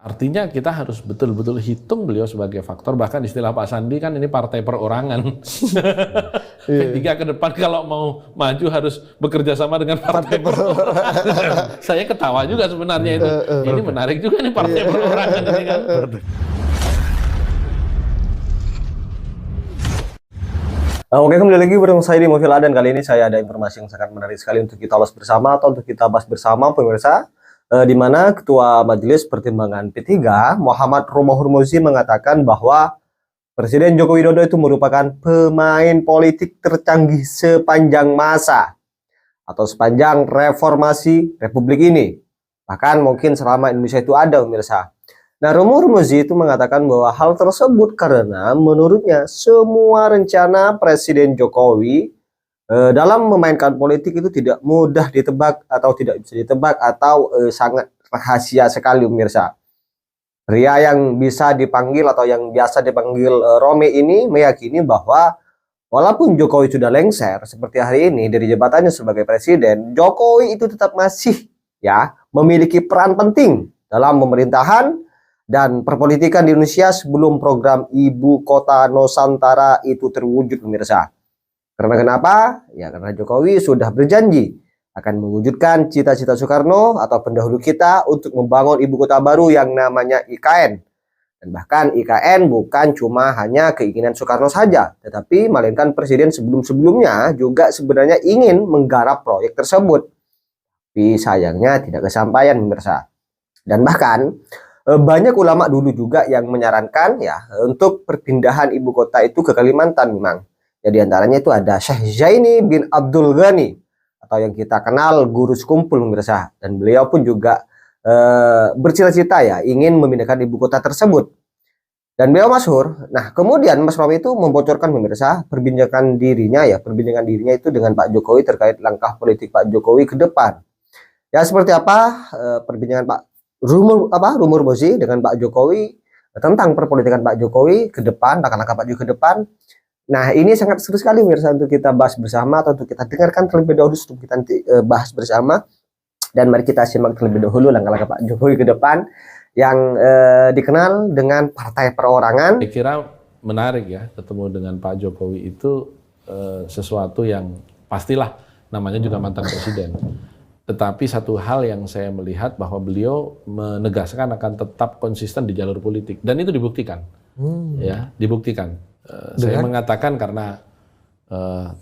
Artinya kita harus betul-betul hitung beliau sebagai faktor, bahkan istilah Pak Sandi kan ini partai perorangan. P3 ke depan kalau mau maju harus bekerja sama dengan partai perorangan. Saya ketawa juga sebenarnya itu. Ini menarik juga nih partai perorangan ini kan. Oke, kembali lagi bersama saya di Movila, dan kali ini saya ada informasi yang sangat menarik sekali untuk kita ulas bersama atau untuk kita bahas bersama pemirsa. Di mana Ketua Majelis Pertimbangan P3 Muhammad Romahur Muzi mengatakan bahwa Presiden Joko Widodo itu merupakan pemain politik tercanggih sepanjang masa atau sepanjang reformasi Republik ini, bahkan mungkin selama Indonesia itu ada, pemirsa. Nah, Romahur Muzi itu mengatakan bahwa hal tersebut karena menurutnya semua rencana Presiden Jokowi dalam memainkan politik itu tidak mudah ditebak atau tidak bisa ditebak atau sangat rahasia sekali, pemirsa. Pria yang bisa dipanggil atau yang biasa dipanggil Romi ini meyakini bahwa walaupun Jokowi sudah lengser seperti hari ini dari jabatannya sebagai presiden, Jokowi itu tetap masih memiliki peran penting dalam pemerintahan dan perpolitikan di Indonesia sebelum program Ibu Kota Nusantara itu terwujud, pemirsa. Karena kenapa? Ya karena Jokowi sudah berjanji akan mewujudkan cita-cita Soekarno atau pendahulu kita untuk membangun ibu kota baru yang namanya IKN. Dan bahkan IKN bukan cuma hanya keinginan Soekarno saja, tetapi melainkan presiden sebelum-sebelumnya juga sebenarnya ingin menggarap proyek tersebut. Tapi sayangnya tidak kesampaian, pemirsa. Dan bahkan banyak ulama dulu juga yang menyarankan untuk perpindahan ibu kota itu ke Kalimantan memang. Jadi antaranya itu ada Syekh Zaini bin Abdul Ghani atau yang kita kenal Guru Sekumpul, pemirsa. Dan beliau pun juga bercita-cita ingin memindahkan ibu kota tersebut. Dan beliau masyhur. Nah, kemudian Mas Romi itu membocorkan, pemirsa, perbincangan dirinya itu dengan Pak Jokowi terkait langkah politik Pak Jokowi ke depan. Ya seperti apa perbincangan Romahur Muzi dengan Pak Jokowi tentang perpolitikan Pak Jokowi ke depan, langkah-langkah Pak Jokowi ke depan. Nah, ini sangat seru sekali, pemirsa, untuk kita bahas bersama atau untuk kita dengarkan terlebih dahulu sebelum kita bahas bersama. Dan mari kita simak terlebih dahulu langkah-langkah Pak Jokowi ke depan yang dikenal dengan partai perorangan. Saya kira menarik ketemu dengan Pak Jokowi itu sesuatu yang pastilah, namanya juga mantan presiden. Tetapi satu hal yang saya melihat bahwa beliau menegaskan akan tetap konsisten di jalur politik, dan itu dibuktikan. Dibuktikan. Saya mengatakan karena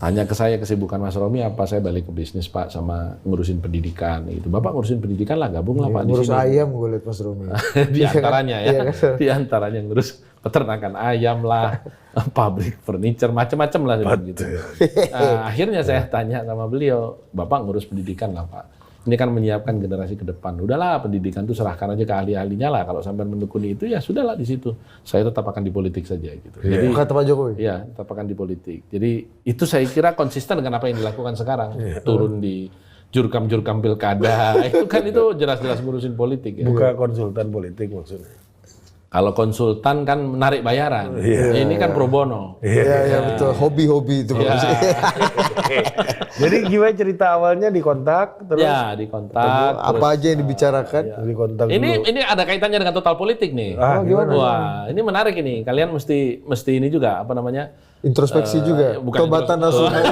tanya ke saya kesibukan Mas Romi apa, saya balik ke bisnis Pak sama ngurusin pendidikan gitu. Bapak ngurusin pendidikan lah, gabung lah Pak di sini. Ngurus ayam gue lihat Mas Romi. Di antaranya di antaranya ngurus peternakan ayam lah, pabrik furniture, macam-macam lah gitu. Akhirnya saya tanya sama beliau, Bapak ngurus pendidikan lah Pak. Ini kan menyiapkan generasi ke depan. Udahlah, pendidikan itu serahkan aja ke ahli-ahlinya lah. Kalau sampai menekuni itu ya sudahlah di situ. Saya tetap akan di politik saja gitu. Jadi kata Pak Jokowi. Iya, tetap akan di politik. Jadi itu saya kira konsisten dengan apa yang dilakukan sekarang. Turun di jurkam-jurkam pilkada. Itu kan itu jelas-jelas ngurusin politik ya. Bukan konsultan politik maksudnya. Kalau konsultan kan menarik bayaran. Ini kan pro bono. Iya, betul. Hobi-hobi itu. Jadi gimana cerita awalnya, dikontak terus? Ya, dikontak. Apa aja yang dibicarakan? Dikontak dulu. Ini ada kaitannya dengan total politik nih. Gimana? Wah, ini menarik ini. Kalian mesti ini juga apa namanya? Introspeksi juga. Tobatan nasional.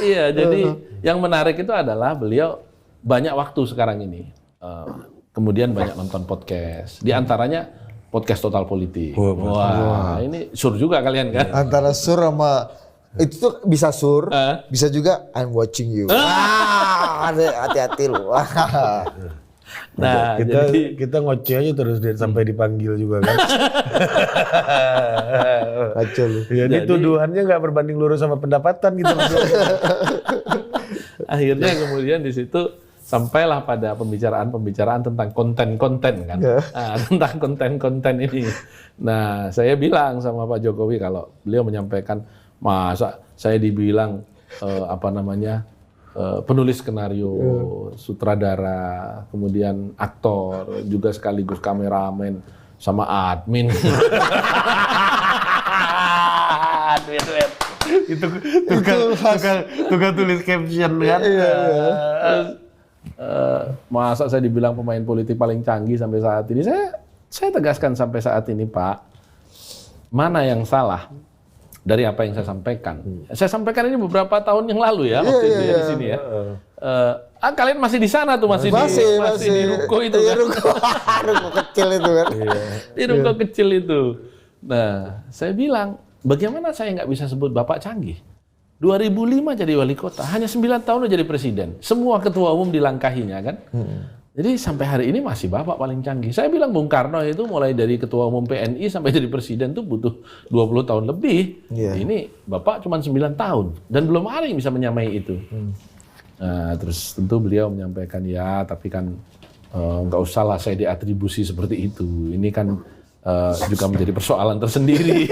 Iya, jadi yang menarik itu adalah beliau banyak waktu sekarang ini. Kemudian banyak nonton podcast. Di antaranya podcast Total Politik. Wah, ini sur juga kalian kan? Antara sur sama itu tuh bisa sur, bisa juga I'm watching you. Hati-hati lu. Nah, kita ngoceh aja terus sampai dipanggil juga kan. Kacau lu. Jadi tuduhannya nggak berbanding lurus sama pendapatan gitu. Akhirnya kemudian di situ sampailah pada pembicaraan tentang konten-konten kan. Tentang konten-konten ini. Nah, saya bilang sama Pak Jokowi kalau beliau menyampaikan, masa saya dibilang penulis skenario, sutradara, kemudian aktor, juga sekaligus kameramen sama admin. Itu tukang tulis caption kan. Masa saya dibilang pemain politik paling canggih sampai saat ini? Saya tegaskan sampai saat ini, Pak, mana yang salah dari apa yang saya sampaikan? Saya sampaikan ini beberapa tahun yang lalu ya, waktu itu ya di sini ya. Kalian masih di sana tuh, masih di ruko itu kan? Ruko kecil itu kan. Di ruko kecil itu. Nah, saya bilang, bagaimana saya nggak bisa sebut Bapak canggih? 2005 jadi wali kota, hanya 9 tahun udah jadi presiden. Semua ketua umum dilangkahinya kan. Jadi sampai hari ini masih Bapak paling canggih. Saya bilang Bung Karno itu mulai dari ketua umum PNI sampai jadi presiden tuh butuh 20 tahun lebih. Ini Bapak cuma 9 tahun. Dan belum ada yang bisa menyamai itu. Nah, terus tentu beliau menyampaikan, ya tapi kan nggak usah lah saya diatribusi seperti itu. Ini kan juga menjadi persoalan tersendiri.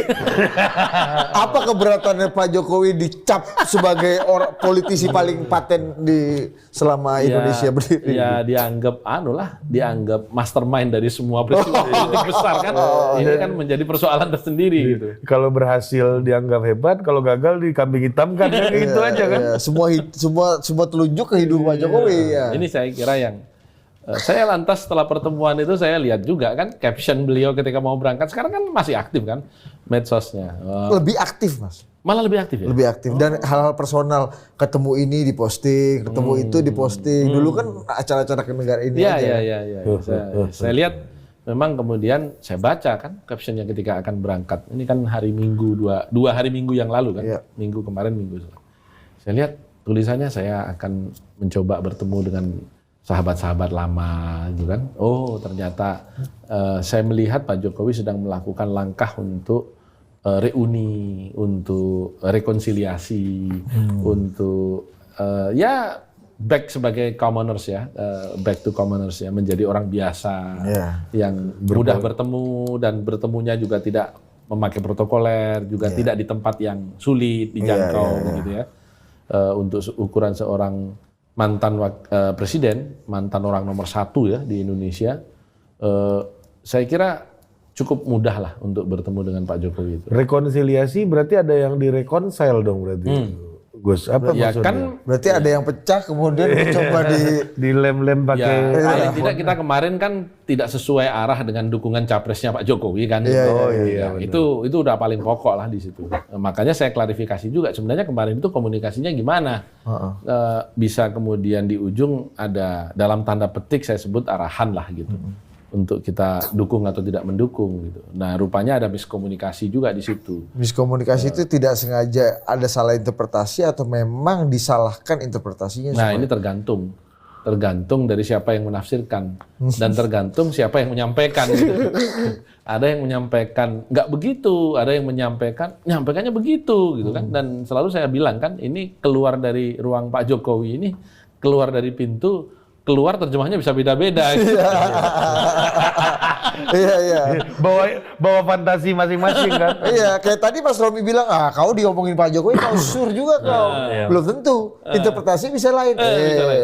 Apa keberatannya Pak Jokowi dicap sebagai orang politisi paling paten di selama Indonesia berdiri? Ya dianggap mastermind dari semua presiden besar kan. Ini kan menjadi persoalan tersendiri gitu. Kalau berhasil dianggap hebat, kalau gagal dikambing hitamkan, gitu aja kan. Semua telunjuk ke hidung Pak Jokowi ya. Ini saya kira yang saya lantas setelah pertemuan itu saya lihat juga kan caption beliau ketika mau berangkat. Sekarang kan masih aktif kan medsosnya. Lebih aktif, Mas. Malah lebih aktif ya? Lebih aktif. Dan hal-hal personal, ketemu ini diposting, ketemu itu diposting. Dulu kan acara-acara kenegaraan ini aja. Iya. Saya lihat memang kemudian saya baca kan captionnya ketika akan berangkat. Ini kan hari Minggu, dua hari Minggu yang lalu kan. Iya. Minggu kemarin, saya lihat tulisannya saya akan mencoba bertemu dengan sahabat-sahabat lama gitu kan. Oh, ternyata saya melihat Pak Jokowi sedang melakukan langkah untuk reuni, untuk rekonsiliasi, untuk ya back sebagai commoners ya, back to commoners ya, menjadi orang biasa yang mudah bertemu dan bertemunya juga tidak memakai protokoler, juga tidak di tempat yang sulit dijangkau gitu ya. Untuk ukuran seorang mantan presiden, mantan orang nomor 1 ya di Indonesia, saya kira cukup mudah lah untuk bertemu dengan Pak Jokowi itu. Rekonsiliasi berarti ada yang direkonsile dong berarti. Gus, apa Ya maksudnya? kan Berarti ada yang pecah kemudian coba dilem-lem pakai ya, paling tidak kita kemarin kan tidak sesuai arah dengan dukungan capresnya Pak Jokowi kan. iya, Itu udah paling pokok lah di situ. Makanya saya klarifikasi juga sebenarnya kemarin itu komunikasinya gimana. Bisa kemudian di ujung ada dalam tanda petik saya sebut arahan lah gitu. Untuk kita dukung atau tidak mendukung gitu. Nah, rupanya ada miskomunikasi juga di situ. miskomunikasi itu tidak sengaja ada salah interpretasi atau memang disalahkan interpretasinya? Nah, ini tergantung dari siapa yang menafsirkan dan tergantung siapa yang menyampaikan gitu. Ada yang menyampaikan nggak begitu, ada yang menyampaikannya begitu gitu kan. Dan selalu saya bilang kan ini keluar dari ruang Pak Jokowi ini, keluar dari pintu, keluar terjemahnya bisa beda-beda. Gitu. Iya. bawa fantasi masing-masing kan. Iya, kayak tadi Mas Romi bilang, kau diomongin Pak Jokowi, kau sur juga kau. Belum tentu, interpretasi bisa lain.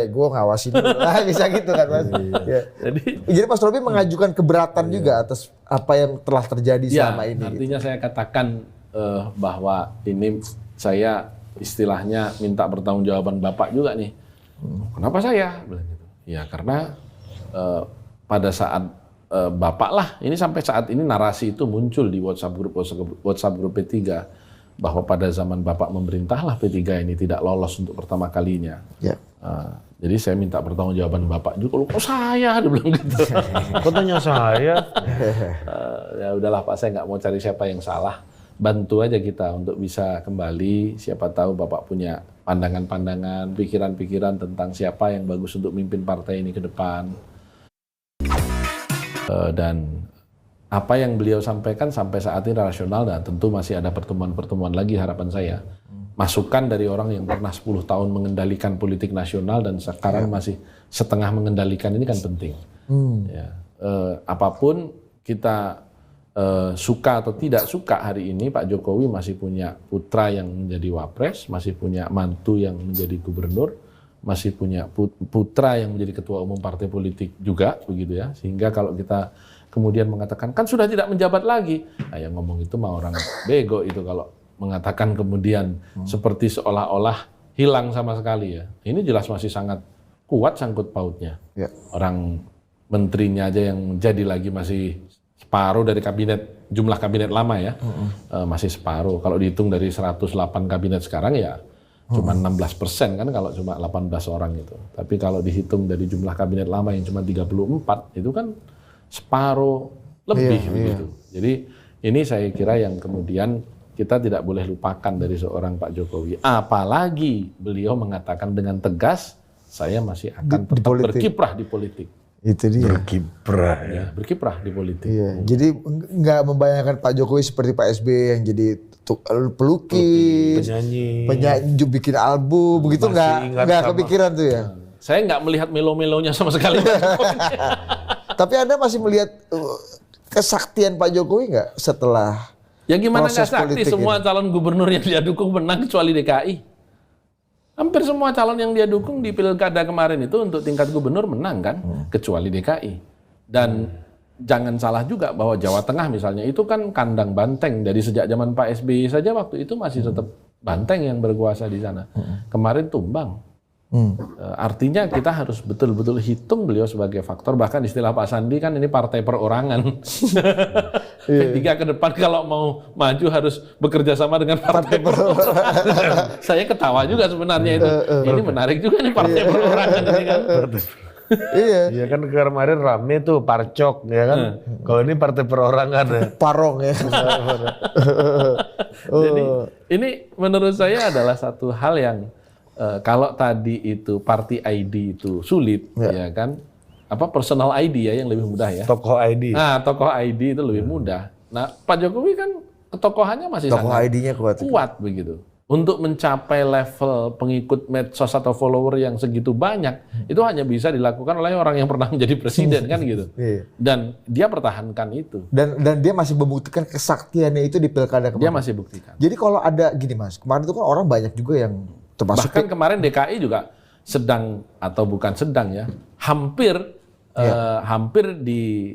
Gue ngawasin dulu. Bisa gitu kan Mas. Jadi Mas Romi mengajukan keberatan juga atas apa yang telah terjadi selama ini. Artinya saya katakan bahwa ini saya istilahnya minta pertanggungjawaban Bapak juga nih. Kenapa saya? Bilang gitu. Ya karena pada saat Bapak lah, ini sampai saat ini narasi itu muncul di WhatsApp grup P3 bahwa pada zaman Bapak memerintahlah P3 ini tidak lolos untuk pertama kalinya. Ya. Jadi saya minta pertanggungjawaban Bapak juga. Kok saya? Dia bilang gitu. Kok tanya saya? Ya udahlah Pak, saya nggak mau cari siapa yang salah. Bantu aja kita untuk bisa kembali. Siapa tahu Bapak punya pandangan-pandangan, pikiran-pikiran tentang siapa yang bagus untuk mimpin partai ini ke depan. Dan apa yang beliau sampaikan sampai saat ini rasional dan tentu masih ada pertemuan-pertemuan lagi harapan saya. Masukan dari orang yang pernah 10 tahun mengendalikan politik nasional dan sekarang masih setengah mengendalikan ini kan penting. Ya. Apapun kita suka atau tidak suka hari ini Pak Jokowi masih punya putra yang menjadi wapres, masih punya mantu yang menjadi gubernur, masih punya putra yang menjadi ketua umum partai politik juga begitu ya. Sehingga kalau kita kemudian mengatakan kan sudah tidak menjabat lagi, yang ngomong itu mah orang bego itu kalau mengatakan kemudian seperti seolah-olah hilang sama sekali ya. Ini jelas masih sangat kuat sangkut pautnya. Ya. Orang menterinya aja yang jadi lagi masih separuh dari kabinet, jumlah kabinet lama ya, masih separuh. Kalau dihitung dari 108 kabinet sekarang ya cuma 16% kan kalau cuma 18 orang itu. Tapi kalau dihitung dari jumlah kabinet lama yang cuma 34, itu kan separuh lebih begitu. Jadi ini saya kira yang kemudian kita tidak boleh lupakan dari seorang Pak Jokowi. Apalagi beliau mengatakan dengan tegas, saya masih akan tetap berkiprah di politik. Itu dia. Berkiprah ya. Ya, berkiprah di politik. Iya. Jadi nggak membayangkan Pak Jokowi seperti Pak SBY yang jadi pelukis, penyanyi, bikin album, begitu nggak kepikiran tuh ya. Saya nggak melihat melo-melonya sama sekali. Tapi Anda masih melihat kesaktian Pak Jokowi nggak setelah Ya gimana nggak proses sakti politik semua ini? calon gubernur yang dia dukung menang kecuali DKI. Hampir semua calon yang dia dukung di pilkada kemarin itu untuk tingkat gubernur menang kan, kecuali DKI. Dan jangan salah juga bahwa Jawa Tengah misalnya itu kan kandang banteng dari sejak zaman Pak SBY saja waktu itu masih tetap banteng yang berkuasa di sana. Kemarin tumbang. Artinya kita harus betul-betul hitung beliau sebagai faktor, bahkan istilah Pak Sandi kan ini partai perorangan. P3 ke depan kalau mau maju harus bekerja sama dengan partai perorangan. Saya ketawa juga sebenarnya itu. Ini menarik juga nih partai perorangan ini kan. Iya. Iya kan kemarin rame tuh parcok ya kan. Kalau ini partai perorangan ya. Parong ya. Jadi ini menurut saya adalah satu hal yang kalau tadi itu party ID itu sulit, ya kan? Apa personal ID ya yang lebih mudah ya? Tokoh ID. Nah, tokoh ID itu lebih mudah. Nah, Pak Jokowi kan ketokohannya masih Tokoh sangat ID-nya kuat begitu. Untuk mencapai level pengikut medsos atau follower yang segitu banyak, itu hanya bisa dilakukan oleh orang yang pernah menjadi presiden kan gitu. Iya. Dan dia pertahankan itu. Dan dia masih membuktikan kesaktiannya itu di pilkada kemarin. Dia masih buktikan. Jadi kalau ada gini Mas, kemarin itu kan orang banyak juga yang termasuk Bahkan kemarin DKI juga sedang atau bukan sedang ya, hampir hampir di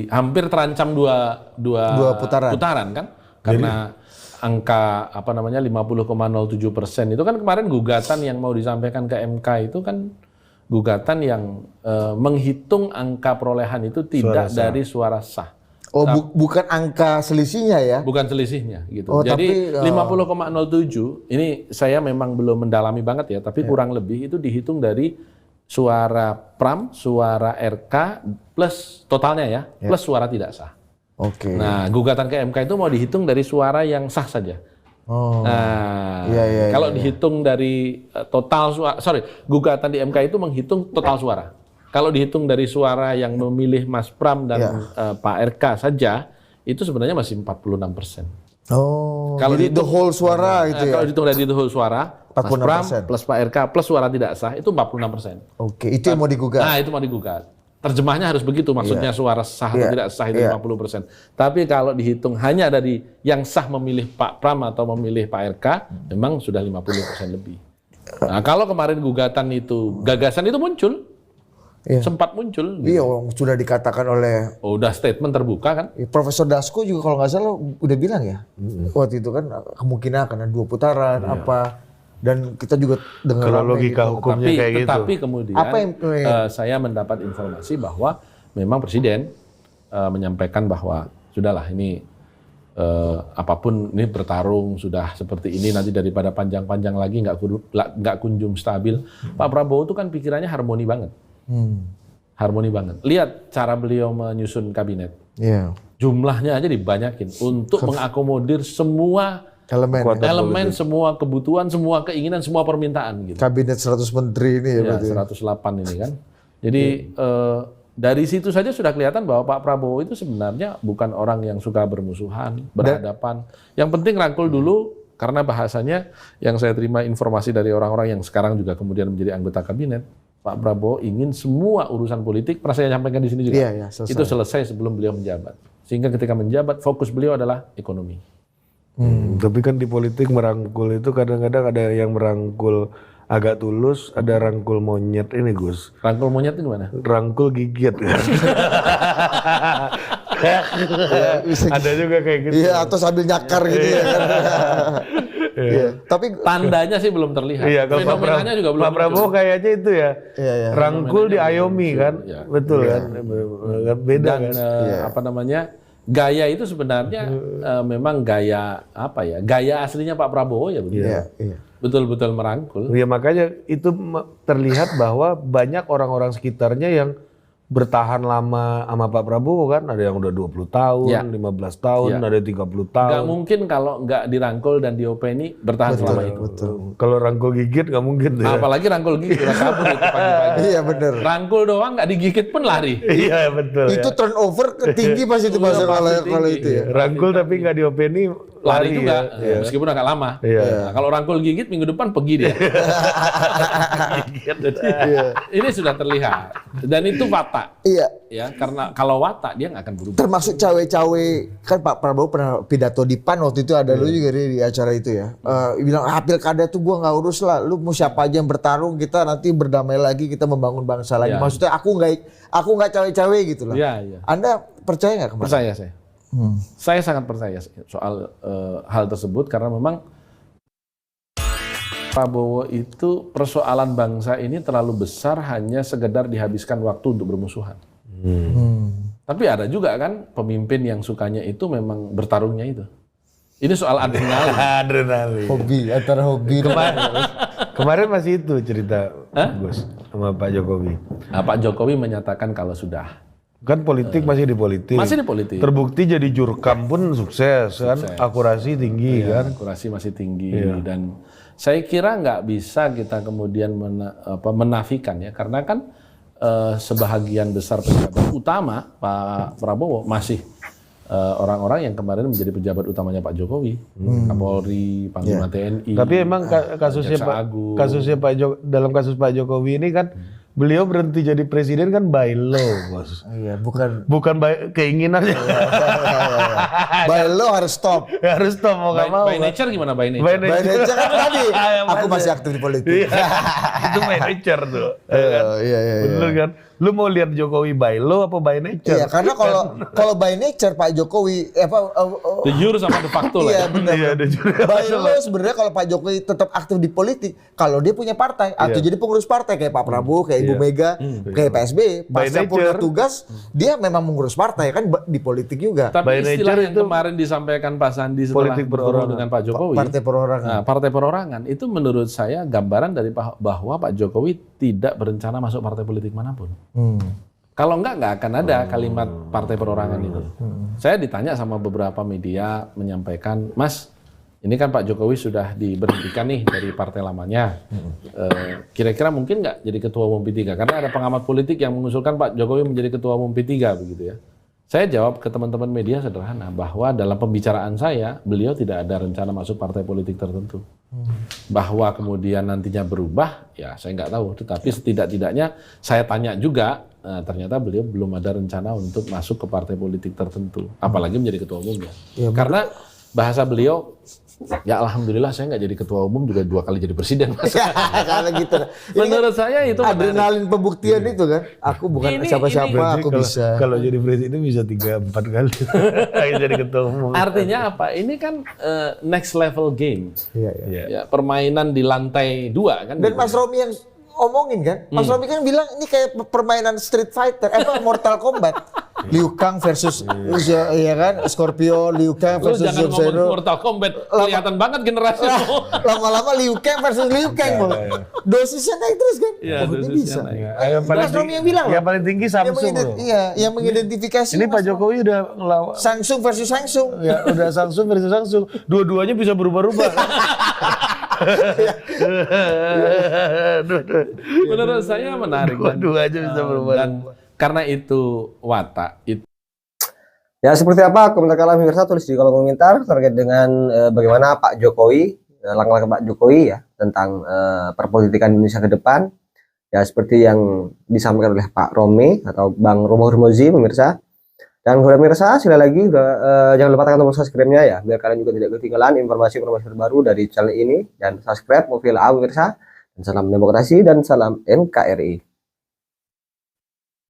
hampir terancam dua putaran kan, karena angka 50,07% itu kan kemarin gugatan yang mau disampaikan ke MK itu kan gugatan yang menghitung angka perolehan itu tidak dari suara sah. Oh, bukan angka selisihnya ya? Bukan selisihnya gitu. Oh, Jadi tapi, 50,07 ini saya memang belum mendalami banget ya, tapi kurang lebih itu dihitung dari suara pram, suara RK plus totalnya ya, plus suara tidak sah. Oke. Nah, gugatan ke MK itu mau dihitung dari suara yang sah saja. Oh. Nah, Iya, kalau dihitung dari total suara, gugatan di MK itu menghitung total suara. Kalau dihitung dari suara yang memilih Mas Pram dan Pak RK saja, itu sebenarnya masih 46%. Oh, Kalau jadi the whole suara gitu ya? Kalau dihitung dari the whole suara, Mas 46%. Pram plus Pak RK plus suara tidak sah, itu 46%. Oke, itu yang mau digugat? Nah, itu mau digugat. Terjemahnya harus begitu, maksudnya suara sah atau tidak sah itu 50%. Tapi kalau dihitung hanya dari yang sah memilih Pak Pram atau memilih Pak RK, memang sudah 50% lebih. Nah, kalau kemarin gugatan itu, gagasan itu muncul, sempat muncul. Iya, sudah dikatakan oleh udah statement terbuka kan. Profesor Dasko juga kalau nggak salah udah bilang ya, waktu itu kan kemungkinan akan ada 2 putaran apa, dan kita juga dengar kalau logika hukumnya kayak gitu. Tetapi kemudian apa yang saya mendapat informasi bahwa memang Presiden menyampaikan bahwa sudahlah ini apapun ini bertarung sudah seperti ini, nanti daripada panjang-panjang lagi nggak kunjung stabil. Pak Prabowo itu kan pikirannya harmoni banget. Harmoni banget. Lihat cara beliau menyusun kabinet. Jumlahnya aja dibanyakin untuk mengakomodir semua elemen, semua kebutuhan, semua keinginan, semua permintaan gitu. Kabinet 100 menteri ini ya berarti. 108 ini kan. Jadi dari situ saja sudah kelihatan bahwa Pak Prabowo itu sebenarnya bukan orang yang suka bermusuhan, berhadapan. Yang penting rangkul dulu, karena bahasanya yang saya terima informasi dari orang-orang yang sekarang juga kemudian menjadi anggota kabinet, Pak Prabowo ingin semua urusan politik, pernah saya sampaikan di sini juga, itu selesai sebelum beliau menjabat. Sehingga ketika menjabat, fokus beliau adalah ekonomi. Tapi kan di politik merangkul itu kadang-kadang ada yang merangkul agak tulus, ada rangkul monyet ini Gus. Rangkul monyet itu mana? Rangkul gigit. Bisa ada juga kayak gitu. Iya, atau sambil nyakar gitu ya. Tapi Tandanya sih belum terlihat. Iya, kalau Fenomenanya juga belum Pak Prabowo muncul. kayaknya itu ya. Iya. Rangkul diayomi kan. Iya. Betul kan. Beda Dan kan. apa namanya, gaya itu sebenarnya memang gaya apa ya? Gaya aslinya Pak Prabowo ya begitu. Iya. Betul-betul merangkul. Ya makanya itu terlihat bahwa banyak orang-orang sekitarnya yang bertahan lama sama Pak Prabowo kan. Ada yang udah 20 tahun, Ya. 15 tahun, Ya. ada yang 30 tahun. Nggak mungkin kalau nggak dirangkul dan diopeni bertahan selama itu. Kalau rangkul gigit nggak mungkin tuh ya. Apalagi rangkul gigit, udah kabur itu pagi-pagi. Iya bener. Rangkul doang nggak digigit pun lari. Iya betul Itu ya. turnover tinggi pas itu Udah Mas pasti kalau tinggi. itu ya. Rangkul tapi nggak diopeni Lari juga, ya. meskipun agak lama. Iya. Nah, kalau rangkul gigit minggu depan pergi dia. Jadi, ini sudah terlihat. Dan itu watak. Iya. Ya, karena kalau watak dia nggak akan berubah. Termasuk cawe-cawe kan Pak Prabowo pernah pidato di PAN waktu itu ada lu juga di acara itu ya. Bilang pilkada tuh gua nggak urus lah. Lu mau siapa aja yang bertarung kita nanti berdamai lagi kita membangun bangsa lagi. Ya. Maksudnya aku nggak cawe-cawe gitu lah. Iya. Anda percaya nggak kemarin? Percaya saya. Saya sangat percaya soal hal tersebut karena memang Prabowo itu persoalan bangsa ini terlalu besar hanya sekedar dihabiskan waktu untuk bermusuhan. Tapi ada juga kan pemimpin yang sukanya itu memang bertarungnya itu. Ini soal adrenalin. Adrenalin. Hobi antara hobi. Kemarin masih itu cerita Gus sama Pak Jokowi. Nah, Pak Jokowi menyatakan kalau sudah. Kan politik masih di politik. Masih di politik. Terbukti jadi jurkam pun sukses kan, akurasi tinggi kan. Akurasi masih tinggi dan saya kira nggak bisa kita kemudian menafikan ya karena kan sebahagian besar pejabat utama Pak Prabowo masih orang-orang yang kemarin menjadi pejabat utamanya Pak Jokowi, Kapolri, Panglima TNI. Tapi emang kasusnya Jaksa Pak Agung. kasusnya dalam kasus Pak Jokowi ini kan beliau berhenti jadi presiden kan by law, Bos. Iya, bukan Bukan by keinginannya. by law harus stop. Harus toh mau nggak mau. By nature gimana by nature? By By nature kan tadi aku Masih. masih aktif di politik. Iya. Itu by nature tuh. Iya. Bener kan? Lu mau lihat Jokowi by law apa by nature? Iya, karena kalau by nature Pak Jokowi De jure sama de facto iya lah. benar. Iya, ada juga. By law sebenarnya kalau Pak Jokowi tetap aktif di politik, kalau dia punya partai atau jadi pengurus partai kayak Pak Prabowo, kayak Ibu Mega, kayak Pak SBY, By pasca punya nature. tugas dia memang mengurus partai kan di politik juga. Tapi By istilah nature yang itu kemarin disampaikan Pak Sandi setelah politik bertemu perorangan. dengan Pak Jokowi. Partai perorangan. Nah, partai perorangan itu menurut saya gambaran dari bahwa Pak Jokowi tidak berencana masuk partai politik manapun. Kalau nggak akan ada kalimat partai perorangan itu. Saya ditanya sama beberapa media menyampaikan, Mas, ini kan Pak Jokowi sudah diberhentikan nih dari partai lamanya. Kira-kira mungkin nggak jadi ketua umum P3? Karena ada pengamat politik yang mengusulkan Pak Jokowi menjadi ketua umum P3 begitu ya. Saya jawab ke teman-teman media sederhana bahwa dalam pembicaraan saya, beliau tidak ada rencana masuk partai politik tertentu. Bahwa kemudian nantinya berubah, ya saya nggak tahu. Tetapi setidak-tidaknya saya tanya juga, ternyata beliau belum ada rencana untuk masuk ke partai politik tertentu. Apalagi menjadi ketua umum ya. Karena bahasa beliau, ya alhamdulillah saya nggak jadi ketua umum juga 2 kali jadi presiden. Mas. Kalau gitu. Menurut saya itu menarik. adrenalin pembuktian itu kan. Aku bukan Ini- siapa-siapa, aku Kalau- bisa. Kalau jadi presiden bisa 3-4 kali. Jadi ketua umum. Artinya apa? Ini kan next level game. Iya. Iya. Ya, permainan di lantai 2 kan. Dan gitu. Mas Romi yang omongin kan, Mas Romi kan bilang ini kayak permainan Street Fighter, Mortal Kombat. Liu Kang versus ya kan, Scorpio, Liu Kang Lu versus jangan ngomong Sub-Zero. Mortal Kombat, kelihatan banget generasi lu. Lama-lama Liu Kang versus Liu Kang. Dosisnya naik terus kan? Iya, Oh, ini dosisnya bisa. naik. Yang paling Mas Romi yang bilang yang loh. paling tinggi Samsung loh. Yang mengidentifikasi. Ini Pak Mas. Jokowi udah ngelawan. Samsung versus Samsung. Ya udah Samsung versus Samsung. Dua-duanya bisa berubah-ubah. Menurut saya menarik. Dua-duanya bisa berubah. Dan karena itu watak, itu Ya seperti apa komentar kalian pemirsa, tulis di kolom komentar terkait dengan bagaimana Pak Jokowi, langkah-langkah Pak Jokowi ya tentang perpolitikan Indonesia ke depan. Ya seperti yang disampaikan oleh Pak Romi atau Bang Romo Hurmuzi pemirsa. Dan buat pemirsa sekali lagi jangan lupa tekan tombol subscribe-nya ya biar kalian juga tidak ketinggalan informasi-informasi terbaru dari channel ini, dan subscribe Mobil A pemirsa. Dan salam demokrasi dan salam NKRI.